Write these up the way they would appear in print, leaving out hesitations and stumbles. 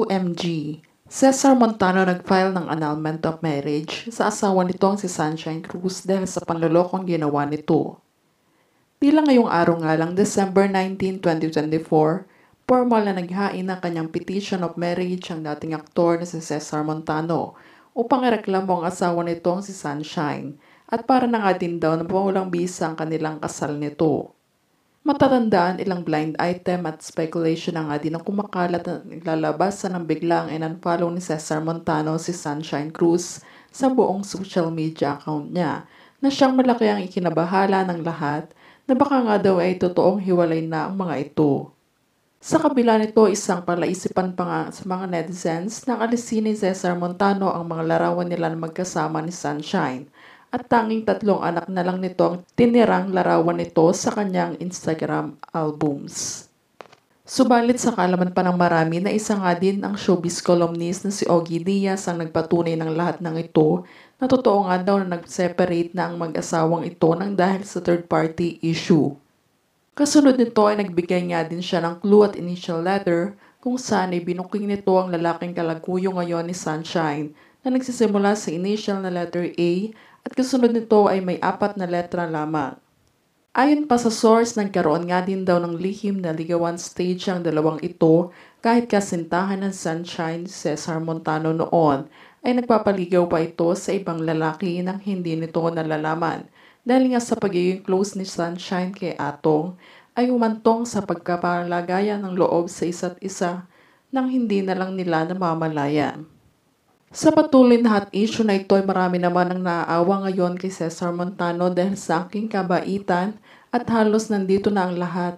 OMG! Cesar Montano nag-file ng annulment of marriage sa asawa nitong si Sunshine Cruz dahil sa panlolokong ginawa nito. Tila ngayong araw nga lang, December 19, 2024, formal na naghain ng kanyang petition of marriage ang dating aktor na si Cesar Montano upang ireklamo ang asawa nitong si Sunshine at para na nga din daw na walang bisa ang kanilang kasal nito. Matatandaan, ilang blind item at speculation na nga din ang kumakalat na naglalabasan ng biglang in-unfollow ni Cesar Montano si Sunshine Cruz sa buong social media account niya na siyang malaki ang ikinabahala ng lahat na baka nga daw ay totoong hiwalay na ang mga ito. Sa kabila nito, isang palaisipan pa nga sa mga netizens na alisin ni Cesar Montano ang mga larawan nila na magkasama ni Sunshine at tanging 3 anak na lang nito ang tinirang larawan nito sa kanyang Instagram albums. Subalit sa kaalaman pa ng marami na isa nga din ang showbiz columnist na si Ogie Diaz ang nagpatunay ng lahat ng ito na totoo nga daw na nag-separate na ang mag-asawang ito nang dahil sa third-party issue. Kasunod nito ay nagbigay nga din siya ng clue at initial letter kung saan ay binuking nito ang lalaking kalaguyo ngayon ni Sunshine na nagsisimula sa initial na letter A at kasunod nito ay may 4 na letra lamang. Ayon pa sa source, nagkaroon nga din daw ng lihim na ligawan stage ang dalawang ito kahit kasintahan ng Sunshine Cesar Montano noon ay nagpapaligaw pa ito sa ibang lalaki nang hindi nito nalalaman dahil nga sa pagiging close ni Sunshine kay Atong ay umantong sa pagkapalagayan ng loob sa isa't isa nang hindi na lang nila namamalayan. Sa patuloy na hot issue na ito ay marami naman ang naaawa ngayon kay Cesar Montano dahil sa aking kabaitan at halos nandito na ang lahat.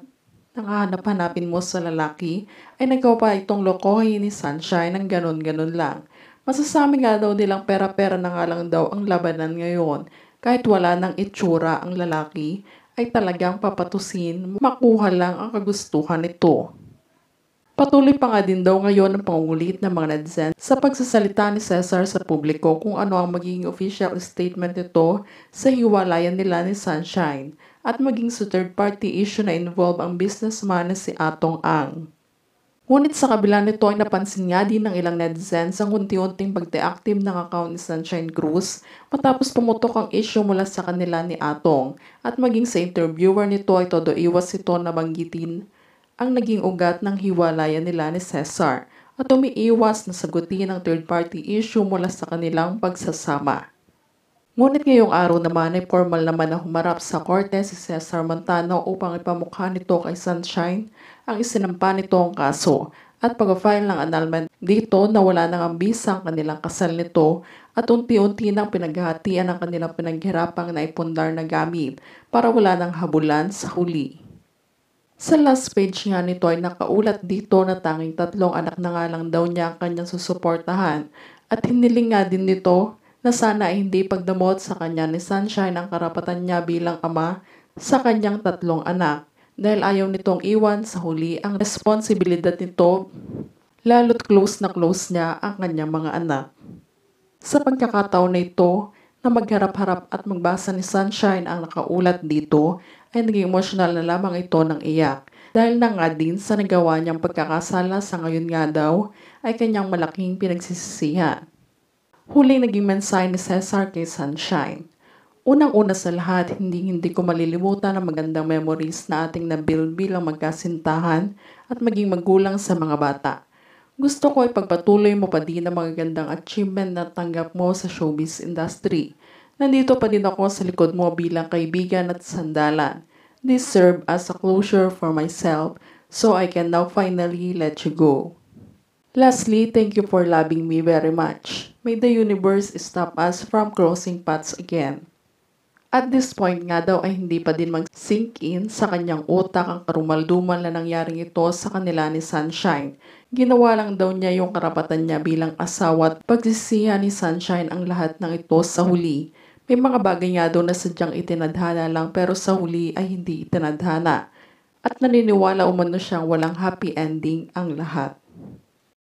Nang hahanap-hanapin mo sa lalaki ay nagawa pa itong lokohin ni Sunshine ng ganun-ganun lang. Masasabi nga daw nilang pera-pera na nga lang daw ang labanan ngayon. Kahit wala ng itsura ang lalaki ay talagang papatusin, makuha lang ang kagustuhan nito. Patuloy pa nga din daw ngayon ang pangungulit ng mga netizens sa pagsasalita ni Cesar sa publiko kung ano ang magiging official statement nito sa hiwalayan nila ni Sunshine at maging sa third-party issue na involve ang businessman na si Atong Ang. Ngunit sa kabila nito ay napansin nga din ng ilang netizens ang unti-unting pag-deactive ng account ni Sunshine Cruz matapos pumutok ang issue mula sa kanila ni Atong at maging sa interviewer nito ay todo iwas ito na banggitin ang naging ugat ng hiwalayan nila ni Cesar at umiiwas na sagutin ang third-party issue mula sa kanilang pagsasama. Ngunit ngayong araw naman ay formal naman na humarap sa korte si Cesar Montano upang ipamukha nito kay Sunshine ang isinampa nitong kaso at pag-file ng annulment dito na wala nang ambisa ang kanilang kasal nito at unti-unti nang pinaghahatian ang kanilang pinaghirapang naipundar na gamit para wala nang habulan sa huli. Sa last page nga nito ay nakaulat dito na tanging 3 anak na nga lang daw niya ang kanyang susuportahan at hiniling nga din nito na sana ay hindi pagdamot sa kanya ni Sunshine ang karapatan niya bilang ama sa kanyang 3 anak dahil ayaw nitong iwan sa huli ang responsibilidad nito lalo't close na close niya ang kanyang mga anak. Sa pagkakataon na ito na magharap-harap at magbasa ni Sunshine ang nakaulat dito ay naging emosyonal na lamang ito ng iyak dahil na nga din sa nagawa niyang pagkakasala sa ngayon nga daw ay kanyang malaking pinagsisisihan. Huling naging mensahe ni Cesar kay Sunshine. Unang-una sa lahat, hindi ko malilimutan ang magandang memories na ating na-build bilang magkasintahan at maging magulang sa mga bata. Gusto ko ipagpatuloy mo pa din ang magagandang achievement na tanggap mo sa showbiz industry. Nandito pa din ako sa likod mo bilang kaibigan at sandalan. This served as a closure for myself so I can now finally let you go. Lastly, thank you for loving me very much. May the universe stop us from crossing paths again. At this point nga daw ay hindi pa din mag-sink in sa kanyang utak ang karumaldumal na nangyaring ito sa kanila ni Sunshine. Ginawa lang daw niya yung karapatan niya bilang asawa at pagsisihan ni Sunshine ang lahat ng ito sa huli. May mga bagay nga daw na sadyang itinadhana lang pero sa huli ay hindi itinadhana. At naniniwala umano siyang walang happy ending ang lahat.